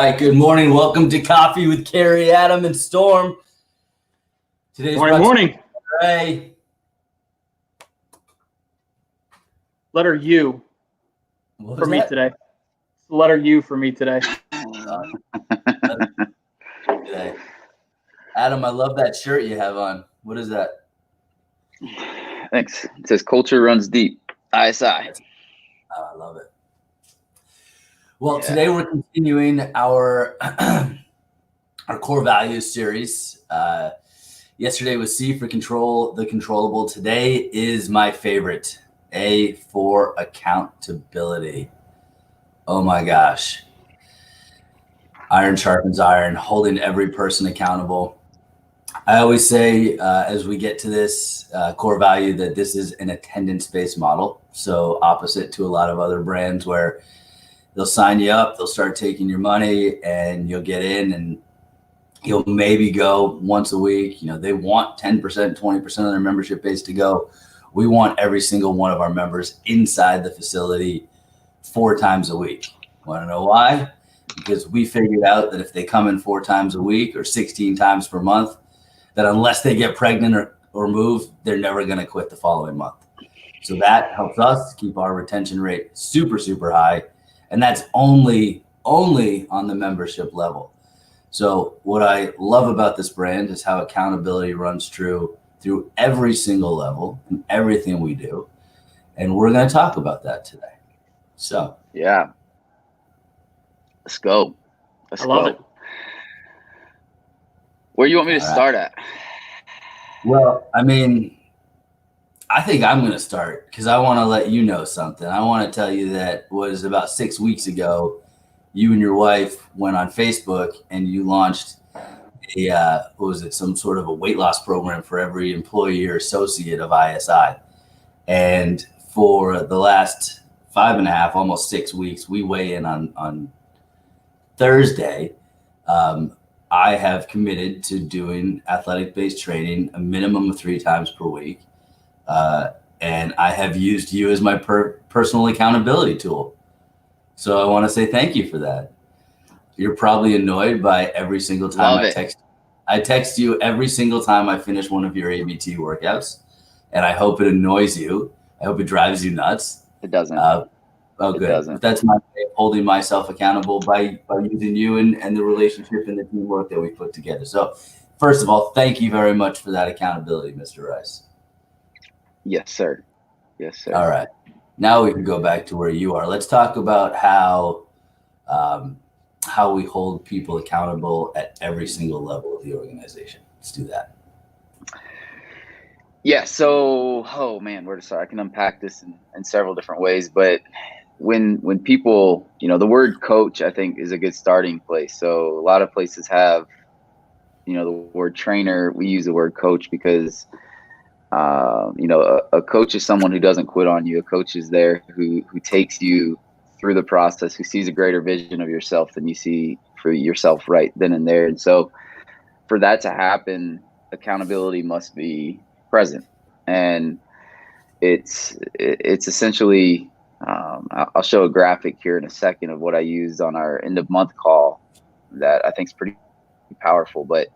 right, good morning. Welcome to Coffee with Carrie, Adam, and Storm. Today's morning. Ray. Letter U for me today. Letter U for me today. Adam, I love that shirt you have on. What is that? Thanks. It says culture runs deep. ISI. Oh, I love it. Well, Today we're continuing our our core values series. Yesterday was C for control, the controllable. Today is my favorite, A for accountability. Oh my gosh. Iron sharpens iron, holding every person accountable. I always say as we get to this core value that this is an attendance-based model. So opposite to a lot of other brands where they'll sign you up, they'll start taking your money, and you'll get in and you'll maybe go once a week. You know, they want 10%, 20% of their membership base to go. We want every single one of our members inside the facility 4 times a week. Want to know why? Because we figured out that if they come in 4 times a week or 16 times per month, that unless they get pregnant or move, they're never going to quit the following month. So that helps us keep our retention rate super, super high. And that's only on the membership level. So what I love about this brand is how accountability runs true through every single level and everything we do. And we're going to talk about that today. So, yeah. Let's go. I love it. Where do you want me to start at? Well, I mean, I think I'm going to start because I want to let you know something. I want to tell you that was about 6 weeks ago, you and your wife went on Facebook and you launched some sort of a weight loss program for every employee or associate of ISI. And for the last 5.5, almost 6 weeks, we weigh in on Thursday. I have committed to doing athletic-based training a minimum of 3 times per week. And I have used you as my personal accountability tool. So I want to say thank you for that. You're probably annoyed by every single time I text you every single time I finish one of your ABT workouts. And I hope it annoys you. I hope it drives you nuts. It doesn't. Good. But that's my way of holding myself accountable by using you and the relationship and the teamwork that we put together. So first of all, thank you very much for that accountability, Mr. Rice. Yes, sir. Yes, sir. All right. Now we can go back to where you are. Let's talk about how we hold people accountable at every single level of the organization. Let's do that. Yeah. So, where to start? I can unpack this in several different ways, but when people, the word coach, I think is a good starting place. So a lot of places have, the word trainer. We use the word coach because a coach is someone who doesn't quit on you. A coach is there who takes you through the process, who sees a greater vision of yourself than you see for yourself right then and there. And so for that to happen, accountability must be present. And it's essentially, I'll show a graphic here in a second of what I used on our end of month call that I think is pretty powerful. But,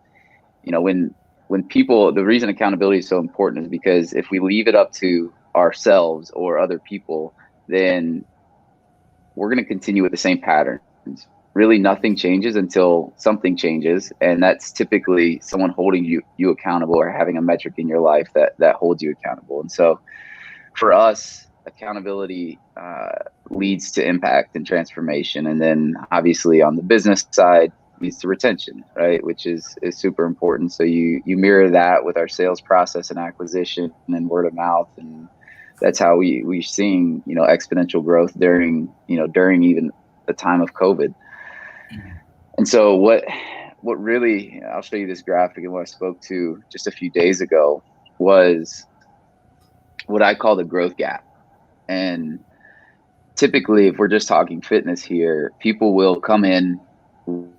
when people, the reason accountability is so important is because if we leave it up to ourselves or other people, then we're going to continue with the same patterns. Really, nothing changes until something changes. And that's typically someone holding you accountable or having a metric in your life that holds you accountable. And so for us, accountability leads to impact and transformation. And then obviously on the business side, leads to retention, right? Which is super important. So you mirror that with our sales process and acquisition and word of mouth. And that's how we're seeing, exponential growth during even the time of COVID. And so what really, I'll show you this graphic, and what I spoke to just a few days ago was what I call the growth gap. And typically, if we're just talking fitness here, people will come in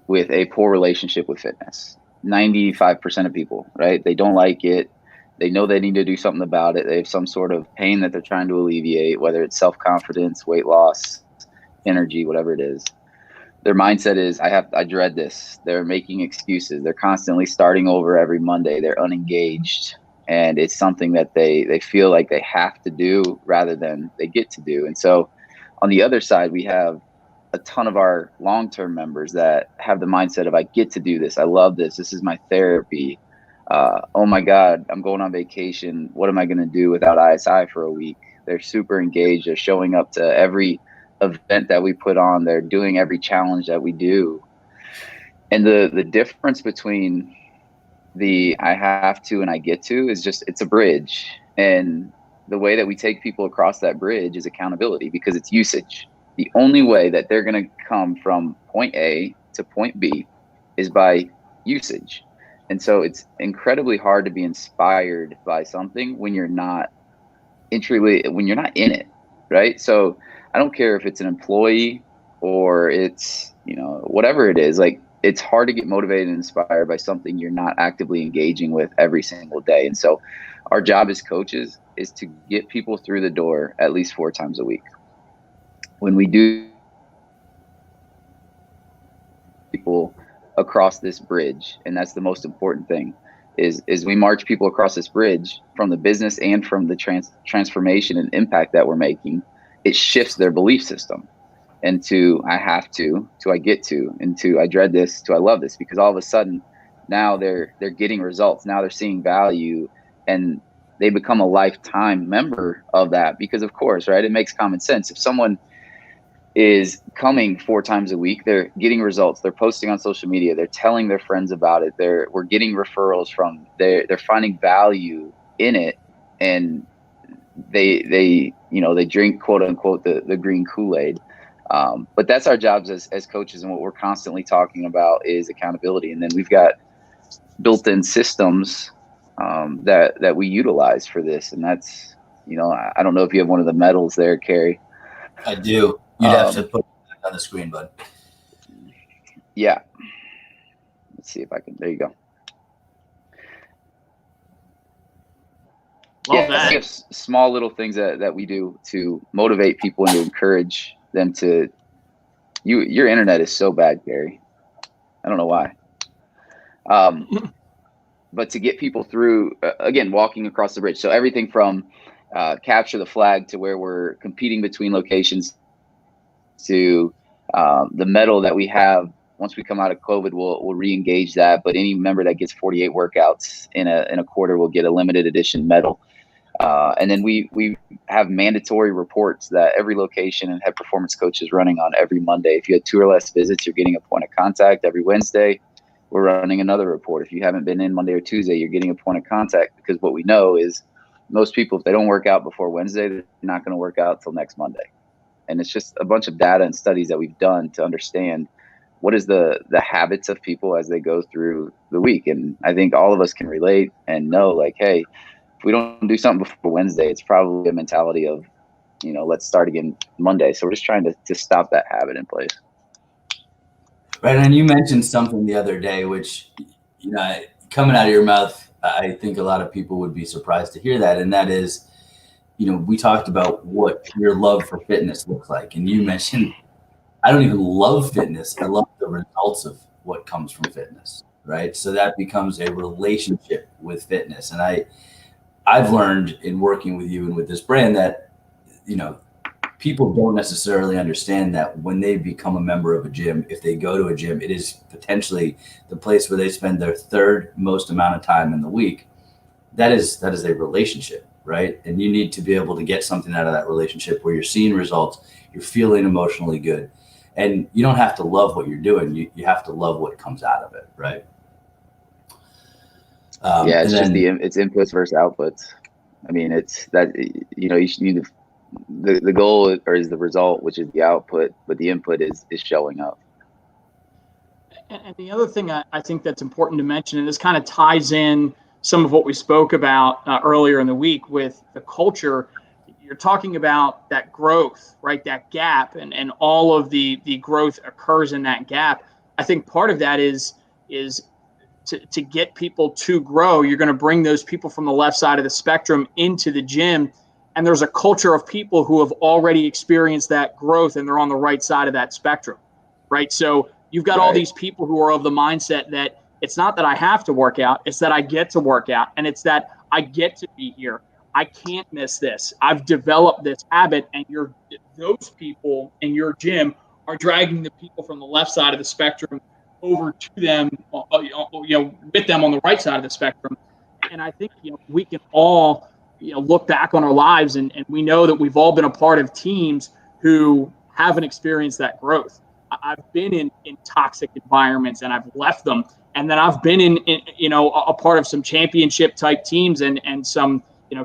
with a poor relationship with fitness. 95% of people, right? They don't like it. They know they need to do something about it. They have some sort of pain that they're trying to alleviate, whether it's self-confidence, weight loss, energy, whatever it is. their mindset is, I dread this. They're making excuses. They're constantly starting over every Monday. They're unengaged. And it's something that they feel like they have to do rather than they get to do. And so on the other side, we have a ton of our long-term members that have the mindset of, I get to do this. I love this. This is my therapy. Oh my God, I'm going on vacation. What am I going to do without ISI for a week? They're super engaged. They're showing up to every event that we put on. They're doing every challenge that we do. And the difference between the I have to and I get to is just, it's a bridge. And the way that we take people across that bridge is accountability, because it's usage. The only way that they're going to come from point A to point B is by usage. And so it's incredibly hard to be inspired by something when you're not when you're not in it, right? So I don't care if it's an employee or it's, whatever it is, like, it's hard to get motivated and inspired by something you're not actively engaging with every single day. And so our job as coaches is to get people through the door at least 4 times a week. When we do people across this bridge, and that's the most important thing, is we march people across this bridge from the business and from the transformation and impact that we're making. It shifts their belief system into I have to I get to, into I dread this, to I love this, because all of a sudden now they're getting results. Now they're seeing value, and they become a lifetime member of that, because of course, right, it makes common sense. If someone is coming 4 times a week, they're getting results, they're posting on social media, they're telling their friends about it, we're getting referrals from, they're finding value in it, and they drink, quote unquote, the green Kool-Aid. But that's our jobs as coaches, and what we're constantly talking about is accountability. And then we've got built-in systems that we utilize for this, and that's, I don't know if you have one of the medals there, Carrie. I do. You'd have to put it back on the screen, bud. Yeah. Let's see if I can. There you go. Love that. We have small little things that we do to motivate people and to encourage them to. Your internet is so bad, Gary. I don't know why. But to get people through, again, walking across the bridge. So everything from capture the flag to where we're competing between locations, to the medal that we have. Once we come out of COVID, we'll re-engage that. But any member that gets 48 workouts in a quarter will get a limited edition medal. And then we have mandatory reports that every location and head performance coach is running on every Monday. If you had 2 or less visits, you're getting a point of contact. Every Wednesday, we're running another report. If you haven't been in Monday or Tuesday, you're getting a point of contact, because what we know is most people, if they don't work out before Wednesday, they're not going to work out till next Monday. And it's just a bunch of data and studies that we've done to understand what is the habits of people as they go through the week. And I think all of us can relate and know, like, hey, if we don't do something before Wednesday, it's probably a mentality of, let's start again Monday. So we're just trying to stop that habit in place. Right. And you mentioned something the other day, which, coming out of your mouth, I think a lot of people would be surprised to hear that. And that is, we talked about what your love for fitness looks like. And you mentioned, I don't even love fitness. I love the results of what comes from fitness. Right. So that becomes a relationship with fitness. And I've learned in working with you and with this brand that, people don't necessarily understand that when they become a member of a gym, if they go to a gym, it is potentially the place where they spend their 3rd most amount of time in the week. That is a relationship, right? And you need to be able to get something out of that relationship where you're seeing results, you're feeling emotionally good. And you don't have to love what you're doing. You have to love what comes out of it, right? It's just it's inputs versus outputs. I mean, it's that, you should need the goal or is the result, which is the output, but the input is showing up. And the other thing I think that's important to mention, and this kind of ties in some of what we spoke about earlier in the week with the culture, you're talking about that growth, right? That gap, and all of the growth occurs in that gap. I think part of that is to get people to grow. You're going to bring those people from the left side of the spectrum into the gym. And there's a culture of people who have already experienced that growth, and they're on the right side of that spectrum. right? So you've got all these people who are of the mindset that it's not that I have to work out, it's that I get to work out, and it's that I get to be here. I can't miss this. I've developed this habit, and those people in your gym are dragging the people from the left side of the spectrum over to them, with them on the right side of the spectrum. And I think, we can all, look back on our lives and we know that we've all been a part of teams who haven't experienced that growth. I've been in toxic environments and I've left them. And then I've been in a part of some championship type teams and some,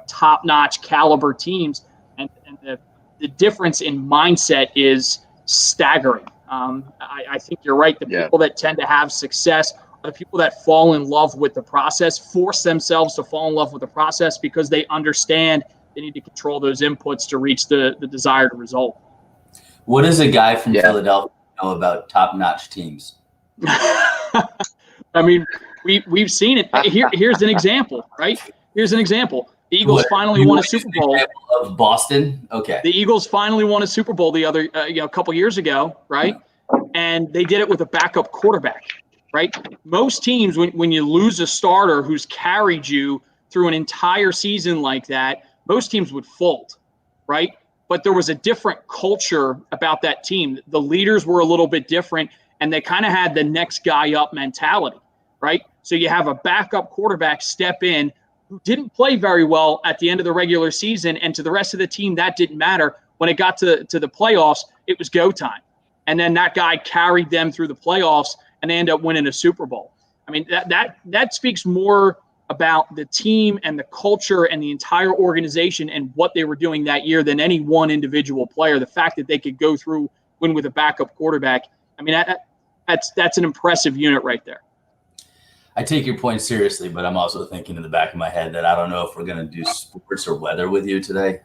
top-notch caliber teams. And the difference in mindset is staggering. I think you're right. The people that tend to have success are the people that fall in love with the process, force themselves to fall in love with the process because they understand they need to control those inputs to reach the desired result. What does a guy from Philadelphia know about top-notch teams? I mean, we've seen it. Here's an example, right? Here's an example. The Eagles finally won a Super Bowl. Of Boston? Okay. The Eagles finally won a Super Bowl a couple years ago, right? And they did it with a backup quarterback, right? Most teams, when you lose a starter who's carried you through an entire season like that, most teams would fold, right? But there was a different culture about that team. The leaders were a little bit different, and they kind of had the next guy up mentality, right? So you have a backup quarterback step in who didn't play very well at the end of the regular season, and to the rest of the team, that didn't matter. When it got to the playoffs, it was go time. And then that guy carried them through the playoffs, and they end up winning a Super Bowl. I mean, that speaks more about the team and the culture and the entire organization and what they were doing that year than any one individual player. The fact that they could go through, win with a backup quarterback, I mean, that's an impressive unit right there. I take your point seriously, but I'm also thinking in the back of my head that I don't know if we're going to do sports or weather with you today.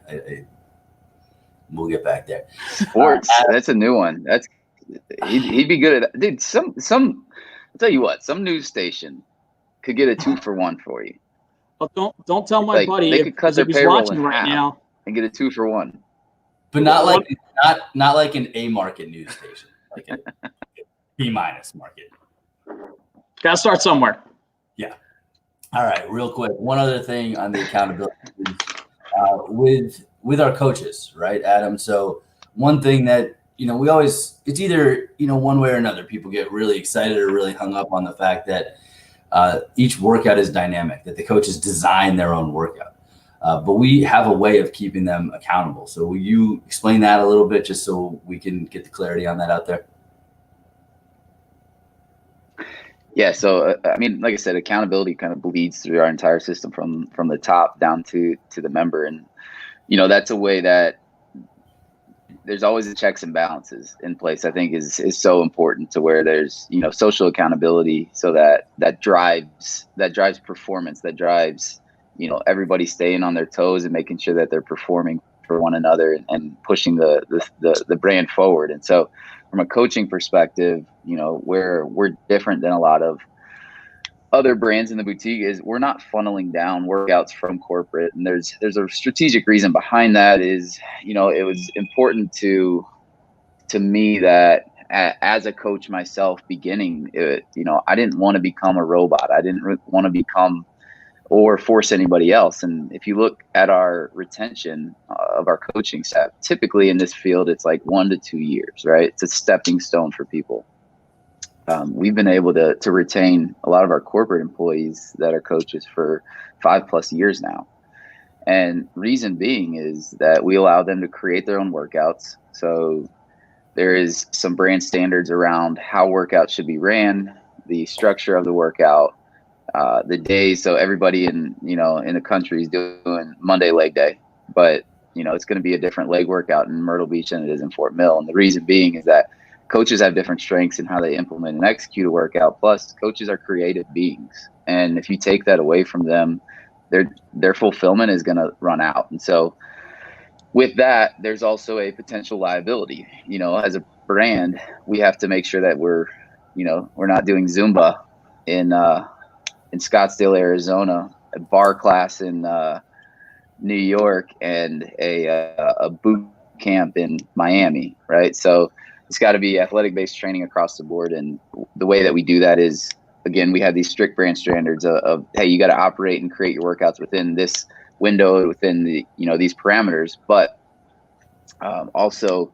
We'll get back there. Sports, that's a new one. He'd be good at that. Dude, I'll tell you what, some news station could get a 2-for-1 for you. Well, don't tell my buddy they could cut their he's payroll watching in right half now and get a 2-for-1. But not like an A market news station, like a B- market. Got to start somewhere. Yeah. All right, real quick. One other thing on the accountability with our coaches, right, Adam? So one thing that, we always, it's either, one way or another. People get really excited or really hung up on the fact that each workout is dynamic, that the coaches design their own workout. But we have a way of keeping them accountable. So will you explain that a little bit just so we can get the clarity on that out there? Yeah, so I mean, like I said, accountability kind of bleeds through our entire system from the top down to the member, and that's a way that there's always the checks and balances in place. I think is so important to where there's social accountability, so that drives performance, that drives everybody staying on their toes and making sure that they're performing for one another and pushing the brand forward. And so from a coaching perspective, we're different than a lot of other brands in the boutique is we're not funneling down workouts from corporate. And there's a strategic reason behind that is, it was important to me that as a coach myself beginning, I didn't want to become a robot. I didn't want to become or force anybody else. And if you look at our retention of our coaching staff, typically in this field, it's like 1 to 2 years, right? It's a stepping stone for people. We've been able to retain a lot of our corporate employees that are coaches for 5+ years now. And reason being is that we allow them to create their own workouts. So there is some brand standards around how workouts should be ran, the structure of the workout, the days. So everybody in the country is doing Monday leg day, but it's going to be a different leg workout in Myrtle Beach than it is in Fort Mill. And the reason being is that coaches have different strengths in how they implement and execute a workout. Plus, coaches are creative beings, and if you take that away from them, their fulfillment is going to run out. And so with that, there's also a potential liability. As a brand, we have to make sure that we're not doing Zumba in Scottsdale, Arizona, a bar class in New York, and a boot camp in Miami, right? So it's got to be athletic-based training across the board. And the way that we do that is, again, we have these strict brand standards of hey, you got to operate and create your workouts within this window, within the these parameters. But also,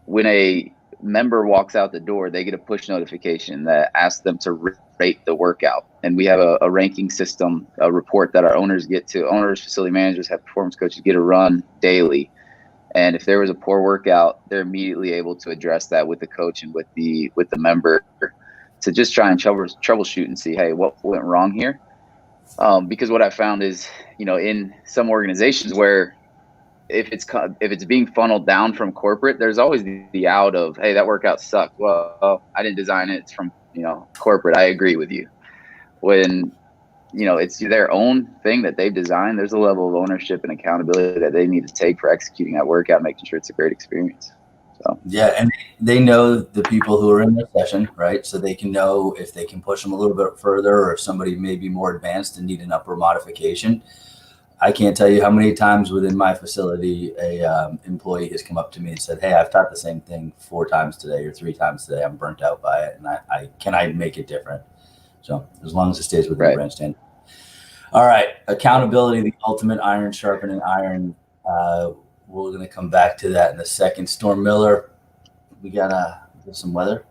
when a member walks out the door, they get a push notification that asks them to rate the workout. And we have a ranking system, a report that our owners, facility managers, have performance coaches get to run daily. And if there was a poor workout, they're immediately able to address that with the coach and with the member to just try and troubleshoot and see, hey, what went wrong here? Because what I found is, in some organizations where if it's being funneled down from corporate, there's always the out of, hey, that workout sucked. Well, I didn't design it. It's from, corporate. I agree with you. When, it's their own thing that they've designed, there's a level of ownership and accountability that they need to take for executing that workout, making sure it's a great experience. So yeah, and they know the people who are in their session, right? So they can know if they can push them a little bit further, or if somebody may be more advanced and need an upper modification. I can't tell you how many times within my facility a employee has come up to me and said, hey, I've taught the same thing 4 times today or 3 times today. I'm burnt out by it. And can I make it different? So as long as it stays within the brand standard. All right. Accountability, the ultimate iron sharpening iron. We're going to come back to that in a second. Storm Miller, we got some weather.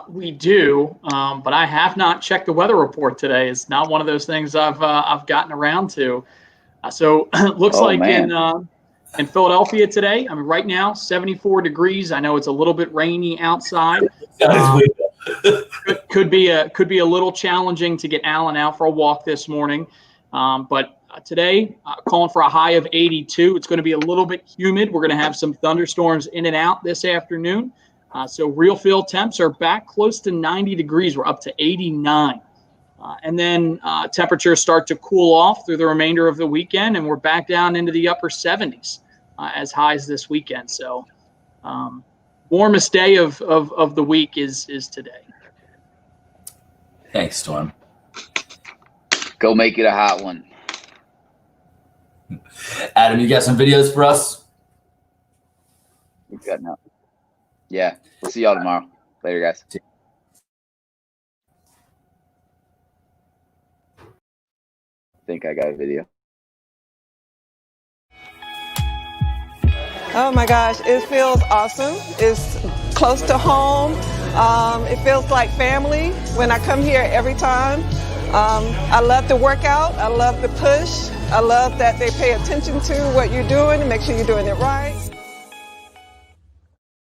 We do, but I have not checked the weather report today. It's not one of those things I've gotten around to. So it looks in Philadelphia today, I mean, right now, 74 degrees. I know it's a little bit rainy outside. Could be a little challenging to get Alan out for a walk this morning. But today, calling for a high of 82. It's going to be a little bit humid. We're going to have some thunderstorms in and out this afternoon. So real field temps are back close to 90 degrees. We're up to 89. And then temperatures start to cool off through the remainder of the weekend, and we're back down into the upper 70s as highs this weekend. So warmest day of the week is today. Thanks, Storm. Go make it a hot one. Adam, you got some videos for us? We've got now. Yeah, we'll see y'all tomorrow. Later, guys. I think I got a video. Oh my gosh, it feels awesome. It's close to home. It feels like family when I come here every time. I love the workout. I love the push. I love that they pay attention to what you're doing and make sure you're doing it right.